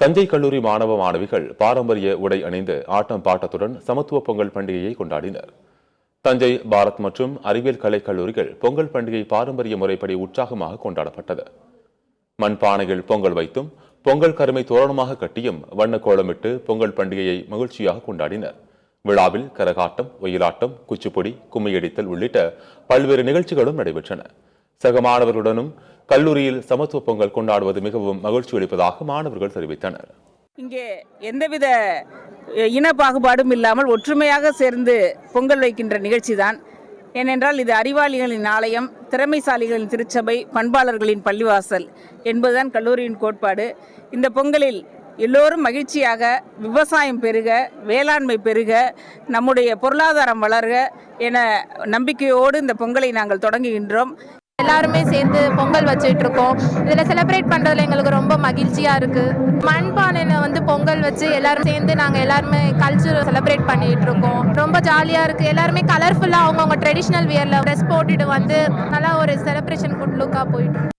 தஞ்சை கல்லூரி மாணவ மாணவிகள் பாரம்பரிய உடை அணிந்து ஆட்டம் பாட்டத்துடன் சமத்துவ பொங்கல் பண்டிகையை கொண்டாடினர். தஞ்சை பாரத் மற்றும் அறிவியல் கலை கல்லூரிகள் பொங்கல் பண்டிகை பாரம்பரிய முறைப்படி உற்சாகமாக கொண்டாடப்பட்டது. மண்பானையில் பொங்கல் வைத்தும் பொங்கல் கருமை தோரணமாக கட்டியும் வண்ண கோலமிட்டு பொங்கல் பண்டிகையை மகிழ்ச்சியாக கொண்டாடினர். விழாவில் கரகாட்டம், ஒயிலாட்டம், குச்சிப்புடி, கும்மியடித்தல் உள்ளிட்ட பல்வேறு நிகழ்ச்சிகளும் நடைபெற்றன. சக மாணவர்களுடனும் கல்லூரியில் சமத்துவ பொங்கல் கொண்டாடுவது மிகவும் மகிழ்ச்சி அளிப்பதாக மாணவர்கள் தெரிவித்தனர். இங்கே எந்தவித இன பாகுபாடும் இல்லாமல் ஒற்றுமையாக சேர்ந்து பொங்கல் வைக்கின்ற நிகழ்ச்சி தான். ஏனென்றால் இது அறிவாளிகளின் ஆலயம், திறமைசாலிகளின் திருச்சபை, பண்பாளர்களின் பள்ளிவாசல் என்பதுதான் கல்லூரியின் கோட்பாடு. இந்த பொங்கலில் எல்லோரும் மகிழ்ச்சியாக, விவசாயம் பெருக, வேளாண்மை பெருக, நம்முடைய பொருளாதாரம் வளர்க என நம்பிக்கையோடு இந்த பொங்கலை நாங்கள் தொடங்குகின்றோம். எல்லாருமே சேர்ந்து பொங்கல் வச்சுட்டு இருக்கோம். இதில் செலிப்ரேட் பண்ணுறதுல எங்களுக்கு ரொம்ப மகிழ்ச்சியாக இருக்குது. மண்பானையில் வந்து பொங்கல் வச்சு எல்லாரும் சேர்ந்து நாங்கள் எல்லாருமே கல்ச்சர் செலிப்ரேட் பண்ணிகிட்டு இருக்கோம். ரொம்ப ஜாலியாக இருக்குது. எல்லாருமே கலர்ஃபுல்லாக அவங்கவுங்க ட்ரெடிஷ்னல் வியரில் ட்ரெஸ் போட்டுட்டு வந்து நல்லா ஒரு செலிப்ரேஷன் குட் லுக்காக போயிட்டு